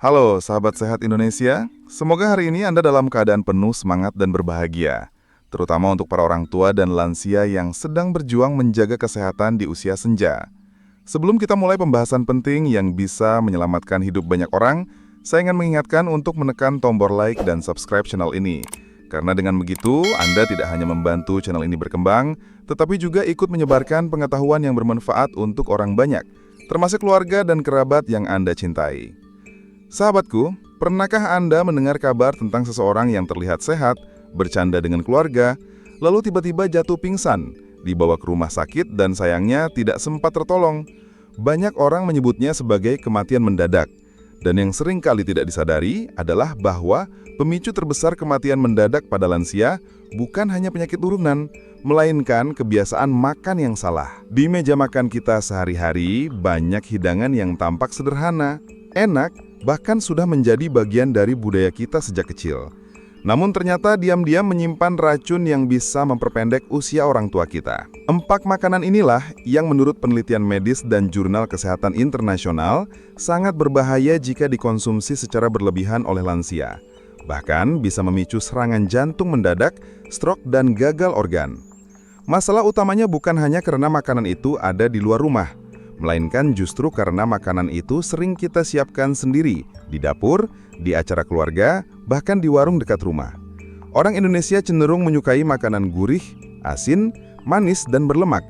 Halo sahabat sehat Indonesia, semoga hari ini Anda dalam keadaan penuh semangat dan berbahagia, terutama untuk para orang tua dan lansia yang sedang berjuang menjaga kesehatan di usia senja. Sebelum kita mulai pembahasan penting yang bisa menyelamatkan hidup banyak orang, saya ingin mengingatkan untuk menekan tombol like dan subscribe channel ini. Karena dengan begitu, Anda tidak hanya membantu channel ini berkembang, tetapi juga ikut menyebarkan pengetahuan yang bermanfaat untuk orang banyak, termasuk keluarga dan kerabat yang Anda cintai. Sahabatku, pernahkah Anda mendengar kabar tentang seseorang yang terlihat sehat, bercanda dengan keluarga, lalu tiba-tiba jatuh pingsan, dibawa ke rumah sakit dan sayangnya tidak sempat tertolong? Banyak orang menyebutnya sebagai kematian mendadak. Dan yang sering kali tidak disadari adalah bahwa pemicu terbesar kematian mendadak pada lansia bukan hanya penyakit turunan, melainkan kebiasaan makan yang salah. Di meja makan kita sehari-hari, banyak hidangan yang tampak sederhana, enak, bahkan sudah menjadi bagian dari budaya kita sejak kecil. Namun ternyata diam-diam menyimpan racun yang bisa memperpendek usia orang tua kita. Empat makanan inilah yang menurut penelitian medis dan jurnal kesehatan internasional sangat berbahaya jika dikonsumsi secara berlebihan oleh lansia. Bahkan bisa memicu serangan jantung mendadak, stroke, dan gagal organ. Masalah utamanya bukan hanya karena makanan itu ada di luar rumah, melainkan justru karena makanan itu sering kita siapkan sendiri, di dapur, di acara keluarga, bahkan di warung dekat rumah. Orang Indonesia cenderung menyukai makanan gurih, asin, manis, dan berlemak.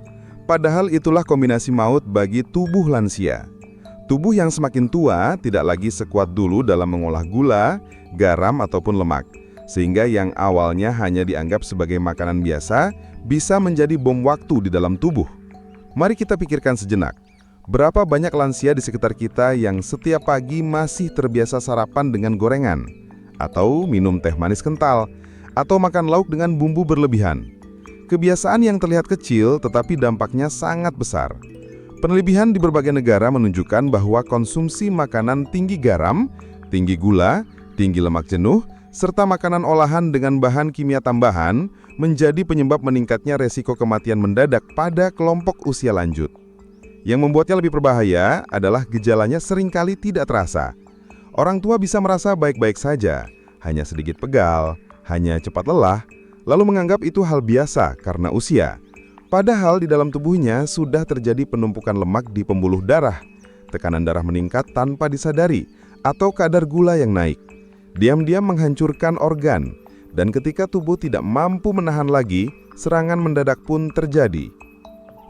Padahal itulah kombinasi maut bagi tubuh lansia. Tubuh yang semakin tua tidak lagi sekuat dulu dalam mengolah gula, garam, ataupun lemak. Sehingga yang awalnya hanya dianggap sebagai makanan biasa, bisa menjadi bom waktu di dalam tubuh. Mari kita pikirkan sejenak. Berapa banyak lansia di sekitar kita yang setiap pagi masih terbiasa sarapan dengan gorengan, atau minum teh manis kental, atau makan lauk dengan bumbu berlebihan. Kebiasaan yang terlihat kecil tetapi dampaknya sangat besar. Penelitian di berbagai negara menunjukkan bahwa konsumsi makanan tinggi garam, tinggi gula, tinggi lemak jenuh, serta makanan olahan dengan bahan kimia tambahan menjadi penyebab meningkatnya resiko kematian mendadak pada kelompok usia lanjut. Yang membuatnya lebih berbahaya adalah gejalanya seringkali tidak terasa. Orang tua bisa merasa baik-baik saja, hanya sedikit pegal, hanya cepat lelah, lalu menganggap itu hal biasa karena usia. Padahal di dalam tubuhnya sudah terjadi penumpukan lemak di pembuluh darah, tekanan darah meningkat tanpa disadari, atau kadar gula yang naik. Diam-diam menghancurkan organ, dan ketika tubuh tidak mampu menahan lagi, serangan mendadak pun terjadi.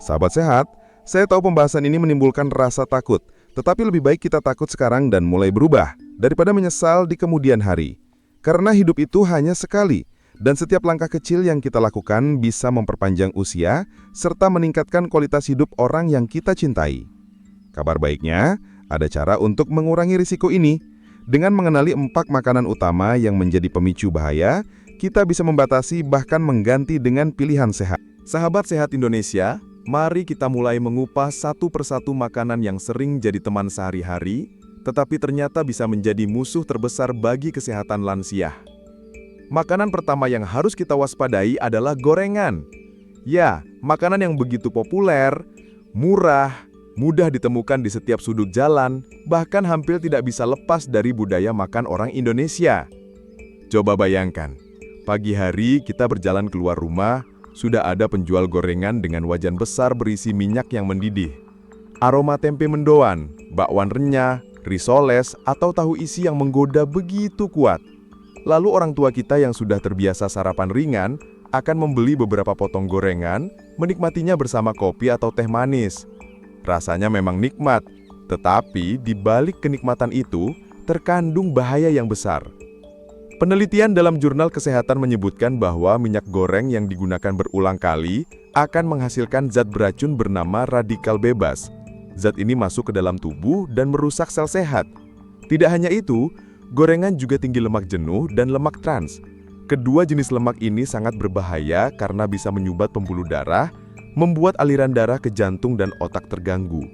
Sahabat sehat, saya tahu pembahasan ini menimbulkan rasa takut, tetapi lebih baik kita takut sekarang dan mulai berubah, daripada menyesal di kemudian hari. Karena hidup itu hanya sekali, dan setiap langkah kecil yang kita lakukan bisa memperpanjang usia, serta meningkatkan kualitas hidup orang yang kita cintai. Kabar baiknya, ada cara untuk mengurangi risiko ini. Dengan mengenali 4 makanan utama yang menjadi pemicu bahaya, kita bisa membatasi bahkan mengganti dengan pilihan sehat. Sahabat sehat Indonesia, mari kita mulai mengupas satu persatu makanan yang sering jadi teman sehari-hari, tetapi ternyata bisa menjadi musuh terbesar bagi kesehatan lansia. Makanan pertama yang harus kita waspadai adalah gorengan. Ya, makanan yang begitu populer, murah, mudah ditemukan di setiap sudut jalan, bahkan hampir tidak bisa lepas dari budaya makan orang Indonesia. Coba bayangkan, pagi hari kita berjalan keluar rumah, sudah ada penjual gorengan dengan wajan besar berisi minyak yang mendidih. Aroma tempe mendoan, bakwan renyah, risoles, atau tahu isi yang menggoda begitu kuat. Lalu orang tua kita yang sudah terbiasa sarapan ringan akan membeli beberapa potong gorengan, menikmatinya bersama kopi atau teh manis. Rasanya memang nikmat, tetapi di balik kenikmatan itu terkandung bahaya yang besar. Penelitian dalam jurnal kesehatan menyebutkan bahwa minyak goreng yang digunakan berulang kali akan menghasilkan zat beracun bernama radikal bebas. Zat ini masuk ke dalam tubuh dan merusak sel sehat. Tidak hanya itu, gorengan juga tinggi lemak jenuh dan lemak trans. Kedua jenis lemak ini sangat berbahaya karena bisa menyumbat pembuluh darah, membuat aliran darah ke jantung dan otak terganggu.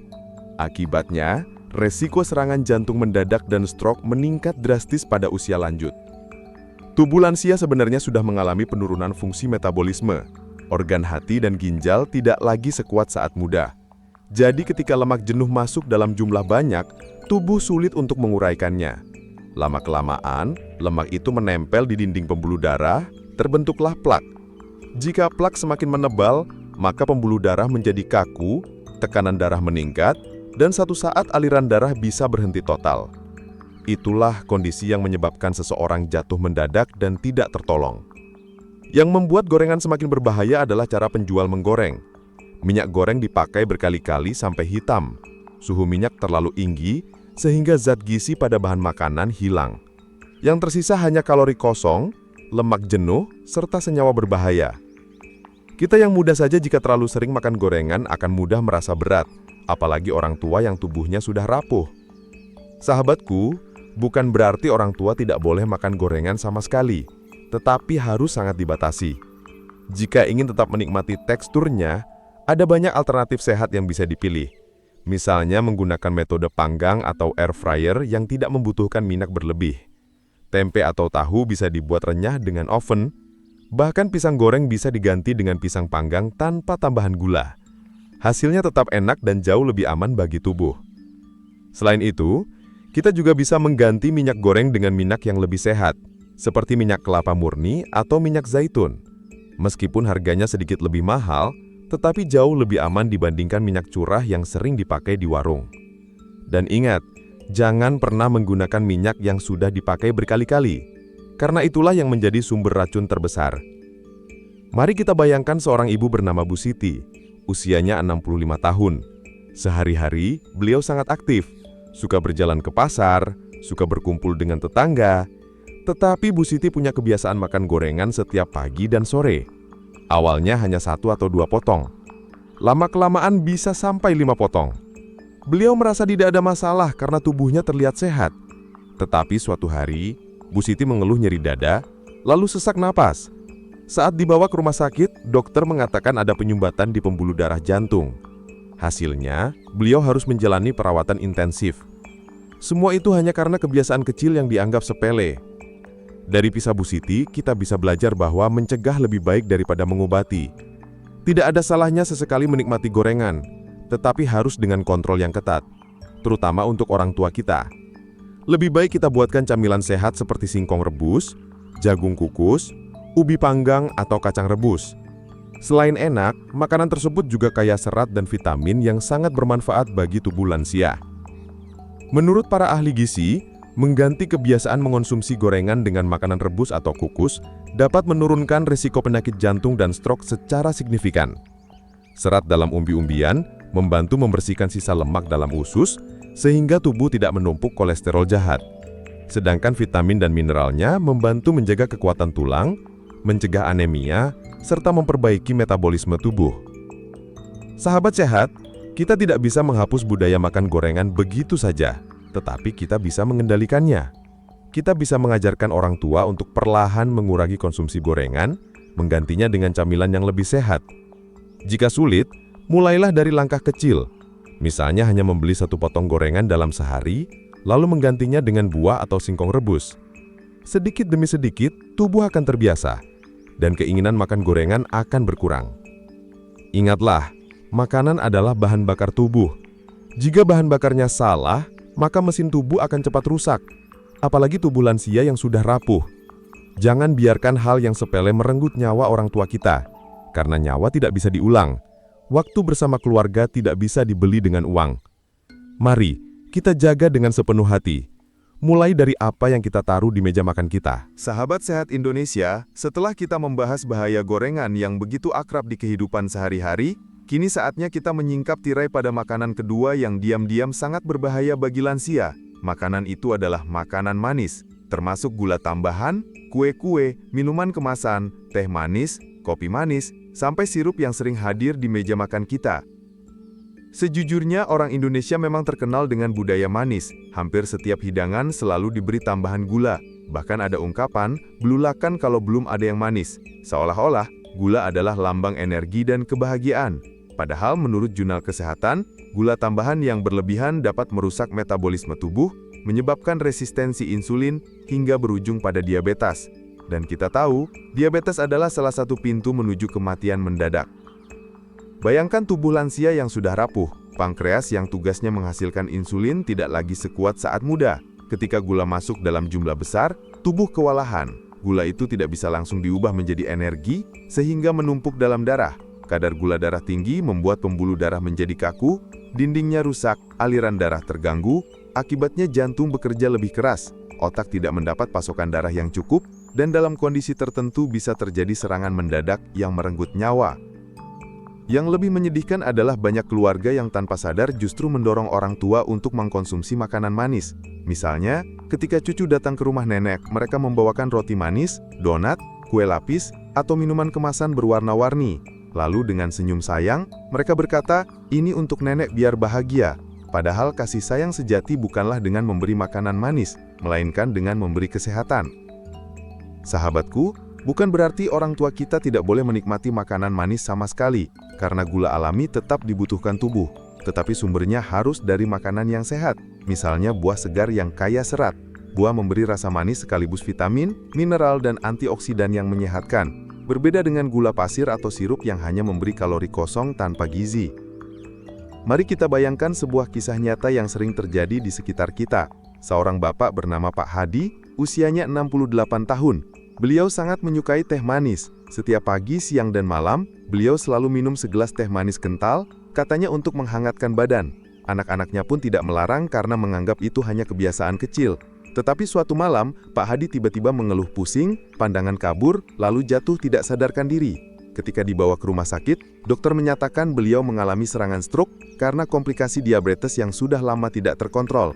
Akibatnya, resiko serangan jantung mendadak dan stroke meningkat drastis pada usia lanjut. Tubuh lansia sebenarnya sudah mengalami penurunan fungsi metabolisme. Organ hati dan ginjal tidak lagi sekuat saat muda. Jadi ketika lemak jenuh masuk dalam jumlah banyak, tubuh sulit untuk menguraikannya. Lama-kelamaan, lemak itu menempel di dinding pembuluh darah, terbentuklah plak. Jika plak semakin menebal, maka pembuluh darah menjadi kaku, tekanan darah meningkat, dan satu saat aliran darah bisa berhenti total. Itulah kondisi yang menyebabkan seseorang jatuh mendadak dan tidak tertolong. Yang membuat gorengan semakin berbahaya adalah cara penjual menggoreng. Minyak goreng dipakai berkali-kali sampai hitam. Suhu minyak terlalu tinggi, sehingga zat gizi pada bahan makanan hilang. Yang tersisa hanya kalori kosong, lemak jenuh, serta senyawa berbahaya. Kita yang muda saja jika terlalu sering makan gorengan akan mudah merasa berat, apalagi orang tua yang tubuhnya sudah rapuh. Sahabatku, bukan berarti orang tua tidak boleh makan gorengan sama sekali, tetapi harus sangat dibatasi. Jika ingin tetap menikmati teksturnya, ada banyak alternatif sehat yang bisa dipilih. Misalnya menggunakan metode panggang atau air fryer yang tidak membutuhkan minyak berlebih. Tempe atau tahu bisa dibuat renyah dengan oven. Bahkan pisang goreng bisa diganti dengan pisang panggang tanpa tambahan gula. Hasilnya tetap enak dan jauh lebih aman bagi tubuh. Selain itu, kita juga bisa mengganti minyak goreng dengan minyak yang lebih sehat, seperti minyak kelapa murni atau minyak zaitun. Meskipun harganya sedikit lebih mahal, tetapi jauh lebih aman dibandingkan minyak curah yang sering dipakai di warung. Dan ingat, jangan pernah menggunakan minyak yang sudah dipakai berkali-kali, karena itulah yang menjadi sumber racun terbesar. Mari kita bayangkan seorang ibu bernama Bu Siti, usianya 65 tahun. Sehari-hari, beliau sangat aktif, suka berjalan ke pasar, suka berkumpul dengan tetangga. Tetapi Bu Siti punya kebiasaan makan gorengan setiap pagi dan sore. Awalnya hanya 1 atau 2 potong. Lama-kelamaan bisa sampai 5 potong. Beliau merasa tidak ada masalah karena tubuhnya terlihat sehat. Tetapi suatu hari, Bu Siti mengeluh nyeri dada, lalu sesak napas. Saat dibawa ke rumah sakit, dokter mengatakan ada penyumbatan di pembuluh darah jantung. Hasilnya, beliau harus menjalani perawatan intensif. Semua itu hanya karena kebiasaan kecil yang dianggap sepele. Dari kisah Bu Siti, kita bisa belajar bahwa mencegah lebih baik daripada mengobati. Tidak ada salahnya sesekali menikmati gorengan, tetapi harus dengan kontrol yang ketat, terutama untuk orang tua kita. Lebih baik kita buatkan camilan sehat seperti singkong rebus, jagung kukus, ubi panggang, atau kacang rebus. Selain enak, makanan tersebut juga kaya serat dan vitamin yang sangat bermanfaat bagi tubuh lansia. Menurut para ahli gizi, mengganti kebiasaan mengonsumsi gorengan dengan makanan rebus atau kukus dapat menurunkan risiko penyakit jantung dan stroke secara signifikan. Serat dalam umbi-umbian membantu membersihkan sisa lemak dalam usus sehingga tubuh tidak menumpuk kolesterol jahat. Sedangkan vitamin dan mineralnya membantu menjaga kekuatan tulang, mencegah anemia, serta memperbaiki metabolisme tubuh. Sahabat sehat, kita tidak bisa menghapus budaya makan gorengan begitu saja. Tetapi kita bisa mengendalikannya. Kita bisa mengajarkan orang tua untuk perlahan mengurangi konsumsi gorengan, menggantinya dengan camilan yang lebih sehat. Jika sulit, mulailah dari langkah kecil. Misalnya hanya membeli 1 potong gorengan dalam sehari, lalu menggantinya dengan buah atau singkong rebus. Sedikit demi sedikit, tubuh akan terbiasa, dan keinginan makan gorengan akan berkurang. Ingatlah, makanan adalah bahan bakar tubuh. Jika bahan bakarnya salah, maka mesin tubuh akan cepat rusak, apalagi tubuh lansia yang sudah rapuh. Jangan biarkan hal yang sepele merenggut nyawa orang tua kita, karena nyawa tidak bisa diulang. Waktu bersama keluarga tidak bisa dibeli dengan uang. Mari, kita jaga dengan sepenuh hati. Mulai dari apa yang kita taruh di meja makan kita. Sahabat Sehat Indonesia, setelah kita membahas bahaya gorengan yang begitu akrab di kehidupan sehari-hari, kini saatnya kita menyingkap tirai pada makanan kedua yang diam-diam sangat berbahaya bagi lansia. Makanan itu adalah makanan manis, termasuk gula tambahan, kue-kue, minuman kemasan, teh manis, kopi manis, sampai sirup yang sering hadir di meja makan kita. Sejujurnya, orang Indonesia memang terkenal dengan budaya manis. Hampir setiap hidangan selalu diberi tambahan gula. Bahkan ada ungkapan, belulakan kalau belum ada yang manis. Seolah-olah, gula adalah lambang energi dan kebahagiaan. Padahal menurut Jurnal Kesehatan, gula tambahan yang berlebihan dapat merusak metabolisme tubuh, menyebabkan resistensi insulin, hingga berujung pada diabetes. Dan kita tahu, diabetes adalah salah satu pintu menuju kematian mendadak. Bayangkan tubuh lansia yang sudah rapuh, pankreas yang tugasnya menghasilkan insulin tidak lagi sekuat saat muda, Ketika gula masuk dalam jumlah besar, tubuh kewalahan. Gula itu tidak bisa langsung diubah menjadi energi, sehingga menumpuk dalam darah. Kadar gula darah tinggi membuat pembuluh darah menjadi kaku, dindingnya rusak, aliran darah terganggu, akibatnya jantung bekerja lebih keras, otak tidak mendapat pasokan darah yang cukup, dan dalam kondisi tertentu bisa terjadi serangan mendadak yang merenggut nyawa. Yang lebih menyedihkan adalah banyak keluarga yang tanpa sadar justru mendorong orang tua untuk mengkonsumsi makanan manis. Misalnya, ketika cucu datang ke rumah nenek, mereka membawakan roti manis, donat, kue lapis, atau minuman kemasan berwarna-warni. Lalu dengan senyum sayang, mereka berkata, "Ini untuk nenek biar bahagia." Padahal kasih sayang sejati bukanlah dengan memberi makanan manis, melainkan dengan memberi kesehatan. Sahabatku, bukan berarti orang tua kita tidak boleh menikmati makanan manis sama sekali, karena gula alami tetap dibutuhkan tubuh, tetapi sumbernya harus dari makanan yang sehat, misalnya buah segar yang kaya serat. Buah memberi rasa manis sekaligus vitamin, mineral, dan antioksidan yang menyehatkan, berbeda dengan gula pasir atau sirup yang hanya memberi kalori kosong tanpa gizi. Mari kita bayangkan sebuah kisah nyata yang sering terjadi di sekitar kita. Seorang bapak bernama Pak Hadi, usianya 68 tahun. Beliau sangat menyukai teh manis. Setiap pagi, siang, dan malam, beliau selalu minum segelas teh manis kental, katanya untuk menghangatkan badan. Anak-anaknya pun tidak melarang karena menganggap itu hanya kebiasaan kecil. Tetapi suatu malam, Pak Hadi tiba-tiba mengeluh pusing, pandangan kabur, lalu jatuh tidak sadarkan diri. Ketika dibawa ke rumah sakit, dokter menyatakan beliau mengalami serangan stroke karena komplikasi diabetes yang sudah lama tidak terkontrol.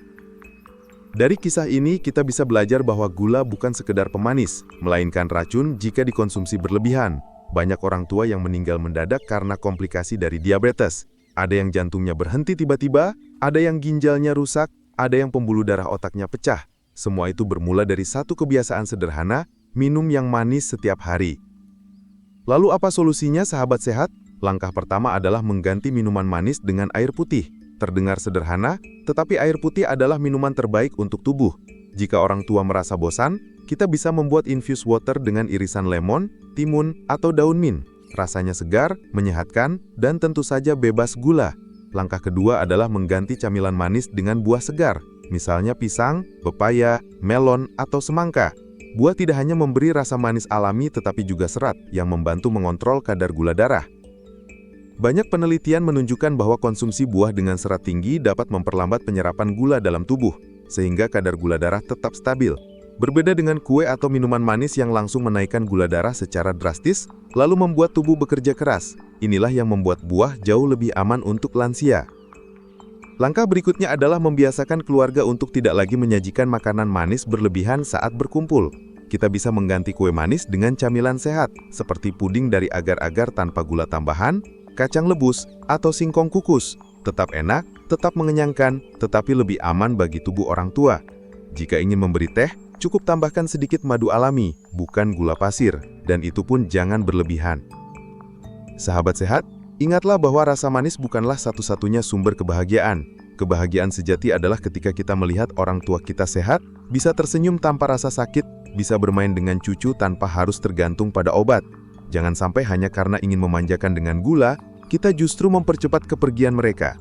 Dari kisah ini, kita bisa belajar bahwa gula bukan sekedar pemanis, melainkan racun jika dikonsumsi berlebihan. Banyak orang tua yang meninggal mendadak karena komplikasi dari diabetes. Ada yang jantungnya berhenti tiba-tiba, ada yang ginjalnya rusak, ada yang pembuluh darah otaknya pecah. Semua itu bermula dari satu kebiasaan sederhana, minum yang manis setiap hari. Lalu apa solusinya, sahabat sehat? Langkah pertama adalah mengganti minuman manis dengan air putih. Terdengar sederhana, tetapi air putih adalah minuman terbaik untuk tubuh. Jika orang tua merasa bosan, kita bisa membuat infused water dengan irisan lemon, timun, atau daun mint. Rasanya segar, menyehatkan, dan tentu saja bebas gula. Langkah kedua adalah mengganti camilan manis dengan buah segar, misalnya pisang, pepaya, melon, atau semangka. Buah tidak hanya memberi rasa manis alami tetapi juga serat yang membantu mengontrol kadar gula darah. Banyak penelitian menunjukkan bahwa konsumsi buah dengan serat tinggi dapat memperlambat penyerapan gula dalam tubuh, sehingga kadar gula darah tetap stabil. Berbeda dengan kue atau minuman manis yang langsung menaikkan gula darah secara drastis, lalu membuat tubuh bekerja keras. Inilah yang membuat buah jauh lebih aman untuk lansia. Langkah berikutnya adalah membiasakan keluarga untuk tidak lagi menyajikan makanan manis berlebihan saat berkumpul. Kita bisa mengganti kue manis dengan camilan sehat, seperti puding dari agar-agar tanpa gula tambahan, kacang lebus, atau singkong kukus. Tetap enak, tetap mengenyangkan, tetapi lebih aman bagi tubuh orang tua. Jika ingin memberi teh, cukup tambahkan sedikit madu alami, bukan gula pasir, dan itu pun jangan berlebihan. Sahabat sehat, ingatlah bahwa rasa manis bukanlah satu-satunya sumber kebahagiaan. Kebahagiaan sejati adalah ketika kita melihat orang tua kita sehat, bisa tersenyum tanpa rasa sakit, bisa bermain dengan cucu tanpa harus tergantung pada obat. Jangan sampai hanya karena ingin memanjakan dengan gula, kita justru mempercepat kepergian mereka.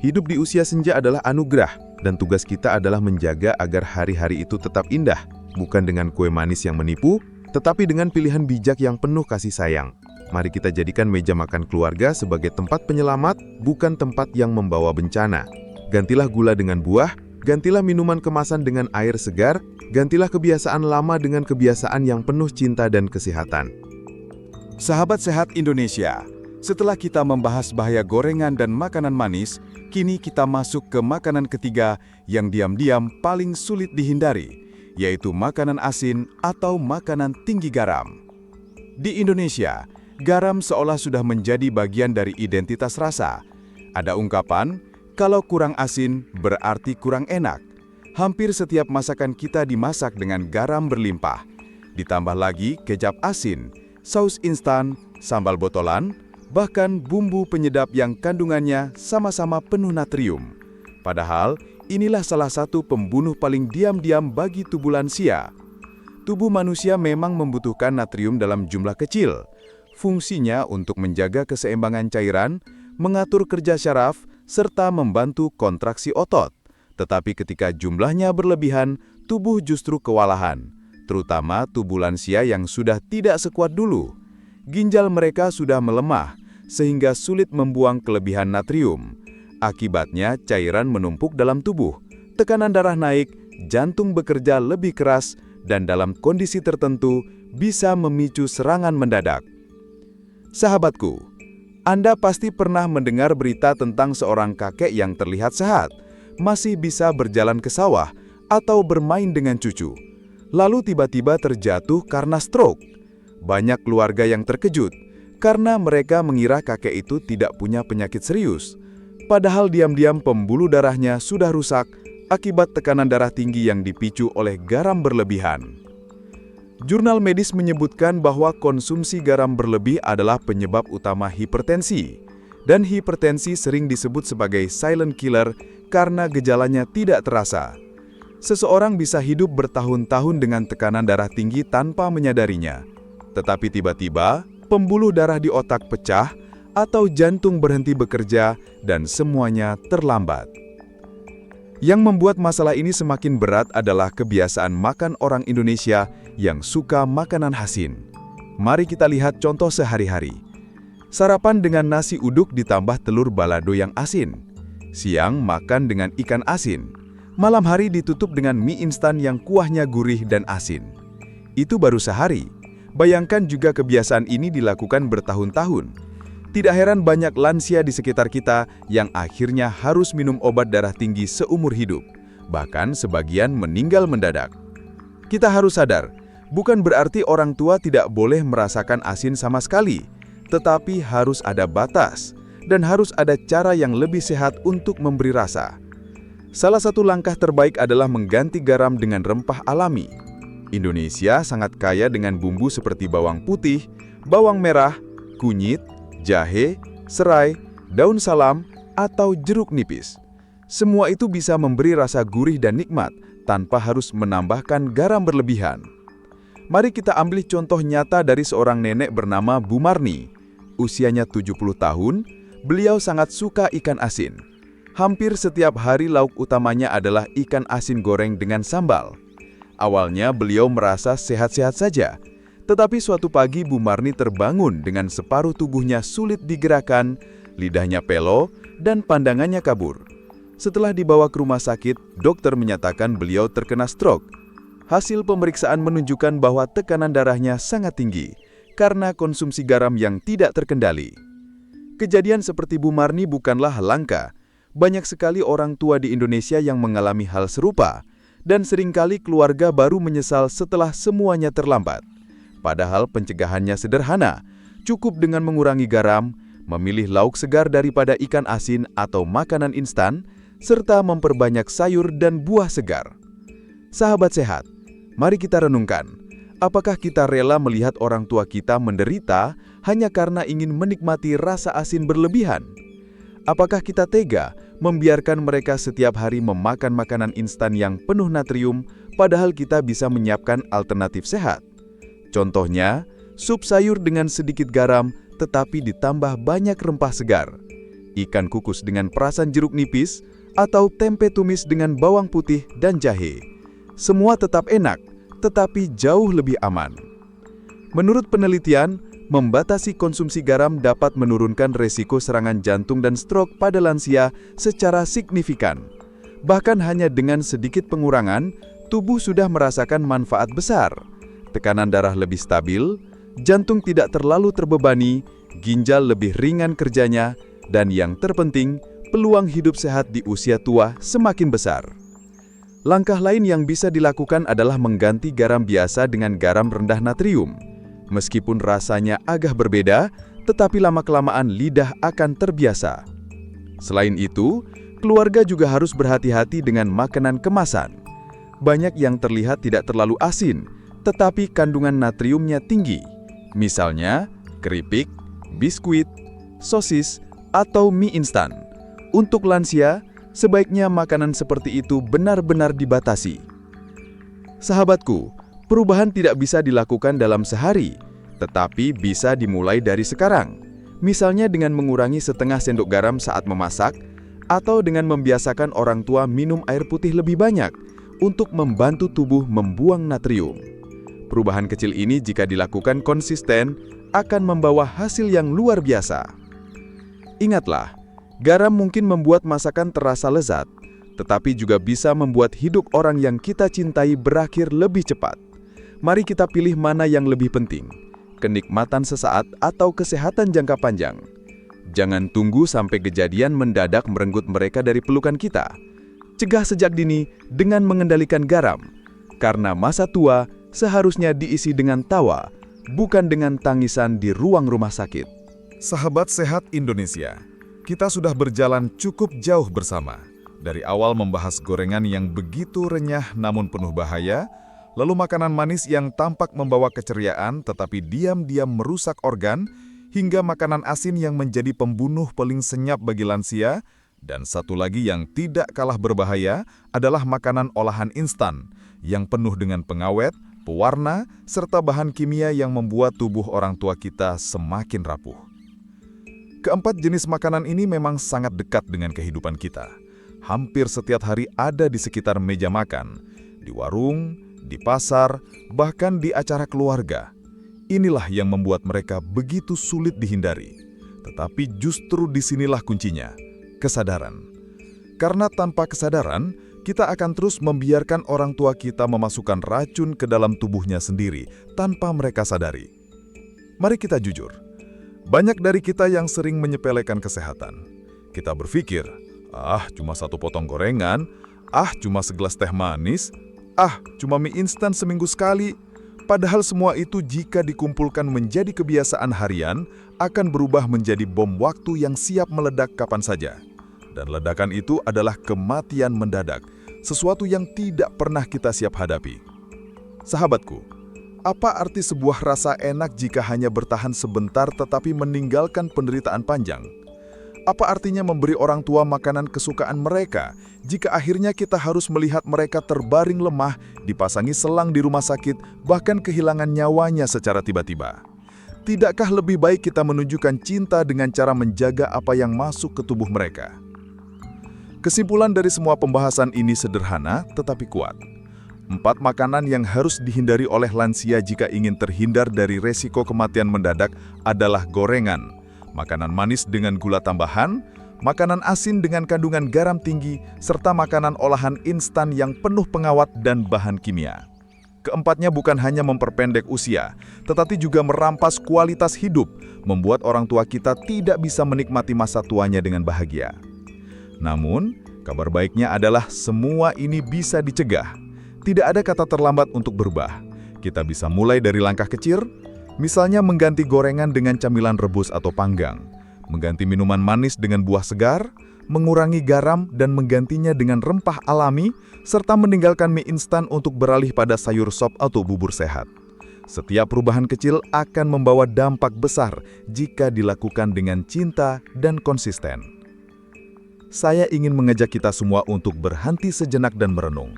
Hidup di usia senja adalah anugerah, dan tugas kita adalah menjaga agar hari-hari itu tetap indah, bukan dengan kue manis yang menipu, tetapi dengan pilihan bijak yang penuh kasih sayang. Mari kita jadikan meja makan keluarga sebagai tempat penyelamat, bukan tempat yang membawa bencana. Gantilah gula dengan buah, gantilah minuman kemasan dengan air segar, gantilah kebiasaan lama dengan kebiasaan yang penuh cinta dan kesehatan. Sahabat sehat Indonesia, setelah kita membahas bahaya gorengan dan makanan manis, kini kita masuk ke makanan ketiga yang diam-diam paling sulit dihindari, yaitu makanan asin atau makanan tinggi garam. Di Indonesia, garam seolah sudah menjadi bagian dari identitas rasa. Ada ungkapan, kalau kurang asin berarti kurang enak. Hampir setiap masakan kita dimasak dengan garam berlimpah. Ditambah lagi kecap asin, saus instan, sambal botolan, bahkan bumbu penyedap yang kandungannya sama-sama penuh natrium. Padahal, inilah salah satu pembunuh paling diam-diam bagi tubuh lansia. Tubuh manusia memang membutuhkan natrium dalam jumlah kecil. Fungsinya untuk menjaga keseimbangan cairan, mengatur kerja syaraf, serta membantu kontraksi otot. Tetapi ketika jumlahnya berlebihan, tubuh justru kewalahan, terutama tubuh lansia yang sudah tidak sekuat dulu. Ginjal mereka sudah melemah, sehingga sulit membuang kelebihan natrium. Akibatnya, cairan menumpuk dalam tubuh, tekanan darah naik, jantung bekerja lebih keras, dan dalam kondisi tertentu bisa memicu serangan mendadak. Sahabatku, Anda pasti pernah mendengar berita tentang seorang kakek yang terlihat sehat, masih bisa berjalan ke sawah atau bermain dengan cucu. Lalu tiba-tiba terjatuh karena stroke. Banyak keluarga yang terkejut karena mereka mengira kakek itu tidak punya penyakit serius. Padahal diam-diam pembuluh darahnya sudah rusak akibat tekanan darah tinggi yang dipicu oleh garam berlebihan. Jurnal medis menyebutkan bahwa konsumsi garam berlebih adalah penyebab utama hipertensi. Dan hipertensi sering disebut sebagai silent killer karena gejalanya tidak terasa. Seseorang bisa hidup bertahun-tahun dengan tekanan darah tinggi tanpa menyadarinya. Tetapi tiba-tiba, pembuluh darah di otak pecah atau jantung berhenti bekerja dan semuanya terlambat. Yang membuat masalah ini semakin berat adalah kebiasaan makan orang Indonesia yang suka makanan asin. Mari kita lihat contoh sehari-hari. Sarapan dengan nasi uduk ditambah telur balado yang asin. Siang makan dengan ikan asin. Malam hari ditutup dengan mie instan yang kuahnya gurih dan asin. Itu baru sehari. Bayangkan juga kebiasaan ini dilakukan bertahun-tahun. Tidak heran banyak lansia di sekitar kita yang akhirnya harus minum obat darah tinggi seumur hidup. Bahkan sebagian meninggal mendadak. Kita harus sadar, bukan berarti orang tua tidak boleh merasakan asin sama sekali, tetapi harus ada batas dan harus ada cara yang lebih sehat untuk memberi rasa. Salah satu langkah terbaik adalah mengganti garam dengan rempah alami. Indonesia sangat kaya dengan bumbu seperti bawang putih, bawang merah, kunyit, jahe, serai, daun salam, atau jeruk nipis. Semua itu bisa memberi rasa gurih dan nikmat tanpa harus menambahkan garam berlebihan. Mari kita ambil contoh nyata dari seorang nenek bernama Bu Marni. Usianya 70 tahun, beliau sangat suka ikan asin. Hampir setiap hari lauk utamanya adalah ikan asin goreng dengan sambal. Awalnya beliau merasa sehat-sehat saja, tetapi suatu pagi Bu Marni terbangun dengan separuh tubuhnya sulit digerakkan, lidahnya pelo, dan pandangannya kabur. Setelah dibawa ke rumah sakit, dokter menyatakan beliau terkena stroke. Hasil pemeriksaan menunjukkan bahwa tekanan darahnya sangat tinggi karena konsumsi garam yang tidak terkendali. Kejadian seperti Bu Marni bukanlah hal langka. Banyak sekali orang tua di Indonesia yang mengalami hal serupa, dan seringkali keluarga baru menyesal setelah semuanya terlambat. Padahal pencegahannya sederhana, cukup dengan mengurangi garam, memilih lauk segar daripada ikan asin atau makanan instan, serta memperbanyak sayur dan buah segar. Sahabat sehat, mari kita renungkan, apakah kita rela melihat orang tua kita menderita hanya karena ingin menikmati rasa asin berlebihan? Apakah kita tega membiarkan mereka setiap hari memakan makanan instan yang penuh natrium, padahal kita bisa menyiapkan alternatif sehat? Contohnya, sup sayur dengan sedikit garam tetapi ditambah banyak rempah segar, ikan kukus dengan perasan jeruk nipis, atau tempe tumis dengan bawang putih dan jahe. Semua tetap enak, tetapi jauh lebih aman. Menurut penelitian, membatasi konsumsi garam dapat menurunkan resiko serangan jantung dan stroke pada lansia secara signifikan. Bahkan hanya dengan sedikit pengurangan, tubuh sudah merasakan manfaat besar. Tekanan darah lebih stabil, jantung tidak terlalu terbebani, ginjal lebih ringan kerjanya, dan yang terpenting, peluang hidup sehat di usia tua semakin besar. Langkah lain yang bisa dilakukan adalah mengganti garam biasa dengan garam rendah natrium. Meskipun rasanya agak berbeda, tetapi lama-kelamaan lidah akan terbiasa. Selain itu, keluarga juga harus berhati-hati dengan makanan kemasan. Banyak yang terlihat tidak terlalu asin, tetapi kandungan natriumnya tinggi. Misalnya, keripik, biskuit, sosis, atau mie instan. Untuk lansia, sebaiknya makanan seperti itu benar-benar dibatasi. Sahabatku, perubahan tidak bisa dilakukan dalam sehari, tetapi bisa dimulai dari sekarang. Misalnya dengan mengurangi setengah sendok garam saat memasak, atau dengan membiasakan orang tua minum air putih lebih banyak untuk membantu tubuh membuang natrium. Perubahan kecil ini jika dilakukan konsisten akan membawa hasil yang luar biasa. Ingatlah, garam mungkin membuat masakan terasa lezat, tetapi juga bisa membuat hidup orang yang kita cintai berakhir lebih cepat. Mari kita pilih mana yang lebih penting, kenikmatan sesaat atau kesehatan jangka panjang. Jangan tunggu sampai kejadian mendadak merenggut mereka dari pelukan kita. Cegah sejak dini dengan mengendalikan garam, karena masa tua seharusnya diisi dengan tawa, bukan dengan tangisan di ruang rumah sakit. Sahabat Sehat Indonesia, kita sudah berjalan cukup jauh bersama. Dari awal membahas gorengan yang begitu renyah namun penuh bahaya, lalu makanan manis yang tampak membawa keceriaan tetapi diam-diam merusak organ, hingga makanan asin yang menjadi pembunuh paling senyap bagi lansia, dan satu lagi yang tidak kalah berbahaya adalah makanan olahan instan yang penuh dengan pengawet, pewarna, serta bahan kimia yang membuat tubuh orang tua kita semakin rapuh. Keempat jenis makanan ini memang sangat dekat dengan kehidupan kita. Hampir setiap hari ada di sekitar meja makan, di warung, di pasar, bahkan di acara keluarga. Inilah yang membuat mereka begitu sulit dihindari. Tetapi justru disinilah kuncinya, kesadaran. Karena tanpa kesadaran, kita akan terus membiarkan orang tua kita memasukkan racun ke dalam tubuhnya sendiri tanpa mereka sadari. Mari kita jujur, banyak dari kita yang sering menyepelekan kesehatan. Kita berpikir, cuma satu potong gorengan, cuma segelas teh manis, cuma mie instan seminggu sekali. Padahal semua itu jika dikumpulkan menjadi kebiasaan harian, akan berubah menjadi bom waktu yang siap meledak kapan saja. Dan ledakan itu adalah kematian mendadak, sesuatu yang tidak pernah kita siap hadapi. Sahabatku, apa arti sebuah rasa enak jika hanya bertahan sebentar tetapi meninggalkan penderitaan panjang? Apa artinya memberi orang tua makanan kesukaan mereka jika akhirnya kita harus melihat mereka terbaring lemah, dipasangi selang di rumah sakit, bahkan kehilangan nyawanya secara tiba-tiba? Tidakkah lebih baik kita menunjukkan cinta dengan cara menjaga apa yang masuk ke tubuh mereka? Kesimpulan dari semua pembahasan ini sederhana tetapi kuat. 4 makanan yang harus dihindari oleh lansia jika ingin terhindar dari resiko kematian mendadak adalah gorengan, makanan manis dengan gula tambahan, makanan asin dengan kandungan garam tinggi, serta makanan olahan instan yang penuh pengawet dan bahan kimia. Keempatnya bukan hanya memperpendek usia, tetapi juga merampas kualitas hidup, membuat orang tua kita tidak bisa menikmati masa tuanya dengan bahagia. Namun, kabar baiknya adalah semua ini bisa dicegah. Tidak ada kata terlambat untuk berubah. Kita bisa mulai dari langkah kecil, misalnya mengganti gorengan dengan camilan rebus atau panggang, mengganti minuman manis dengan buah segar, mengurangi garam dan menggantinya dengan rempah alami, serta meninggalkan mie instan untuk beralih pada sayur sop atau bubur sehat. Setiap perubahan kecil akan membawa dampak besar jika dilakukan dengan cinta dan konsisten. Saya ingin mengajak kita semua untuk berhenti sejenak dan merenung.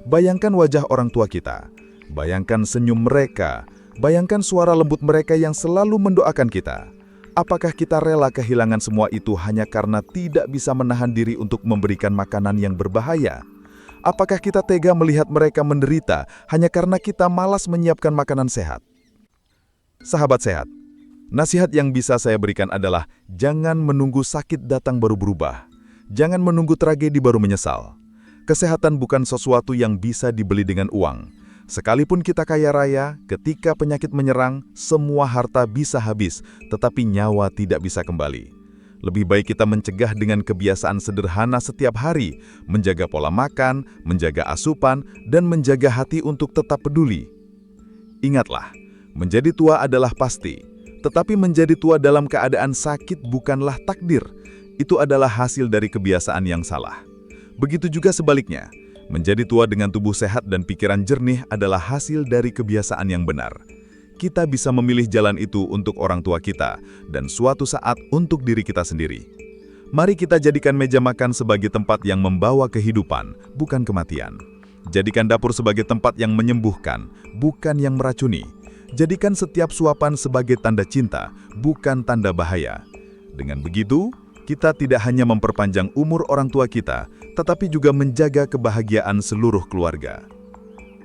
Bayangkan wajah orang tua kita, bayangkan senyum mereka, bayangkan suara lembut mereka yang selalu mendoakan kita. Apakah kita rela kehilangan semua itu hanya karena tidak bisa menahan diri untuk memberikan makanan yang berbahaya? Apakah kita tega melihat mereka menderita hanya karena kita malas menyiapkan makanan sehat? Sahabat sehat, nasihat yang bisa saya berikan adalah jangan menunggu sakit datang baru berubah. Jangan menunggu tragedi baru menyesal. Kesehatan bukan sesuatu yang bisa dibeli dengan uang. Sekalipun kita kaya raya, ketika penyakit menyerang, semua harta bisa habis, tetapi nyawa tidak bisa kembali. Lebih baik kita mencegah dengan kebiasaan sederhana setiap hari, menjaga pola makan, menjaga asupan, dan menjaga hati untuk tetap peduli. Ingatlah, menjadi tua adalah pasti, tetapi menjadi tua dalam keadaan sakit bukanlah takdir. Itu adalah hasil dari kebiasaan yang salah. Begitu juga sebaliknya. Menjadi tua dengan tubuh sehat dan pikiran jernih adalah hasil dari kebiasaan yang benar. Kita bisa memilih jalan itu untuk orang tua kita dan suatu saat untuk diri kita sendiri. Mari kita jadikan meja makan sebagai tempat yang membawa kehidupan, bukan kematian. Jadikan dapur sebagai tempat yang menyembuhkan, bukan yang meracuni. Jadikan setiap suapan sebagai tanda cinta, bukan tanda bahaya. Dengan begitu, kita tidak hanya memperpanjang umur orang tua kita, tetapi juga menjaga kebahagiaan seluruh keluarga.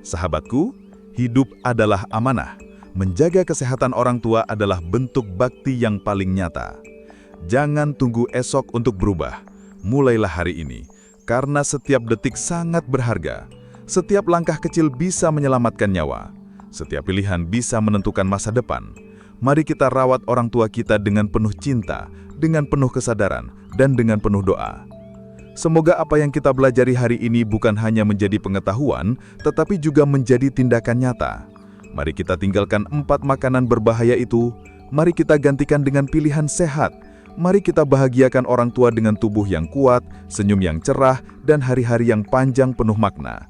Sahabatku, hidup adalah amanah. Menjaga kesehatan orang tua adalah bentuk bakti yang paling nyata. Jangan tunggu esok untuk berubah. Mulailah hari ini, karena setiap detik sangat berharga. Setiap langkah kecil bisa menyelamatkan nyawa. Setiap pilihan bisa menentukan masa depan. Mari kita rawat orang tua kita dengan penuh cinta, dengan penuh kesadaran, dan dengan penuh doa. Semoga apa yang kita pelajari hari ini bukan hanya menjadi pengetahuan, tetapi juga menjadi tindakan nyata. Mari kita tinggalkan 4 makanan berbahaya itu. Mari kita gantikan dengan pilihan sehat. Mari kita bahagiakan orang tua dengan tubuh yang kuat, senyum yang cerah, dan hari-hari yang panjang penuh makna.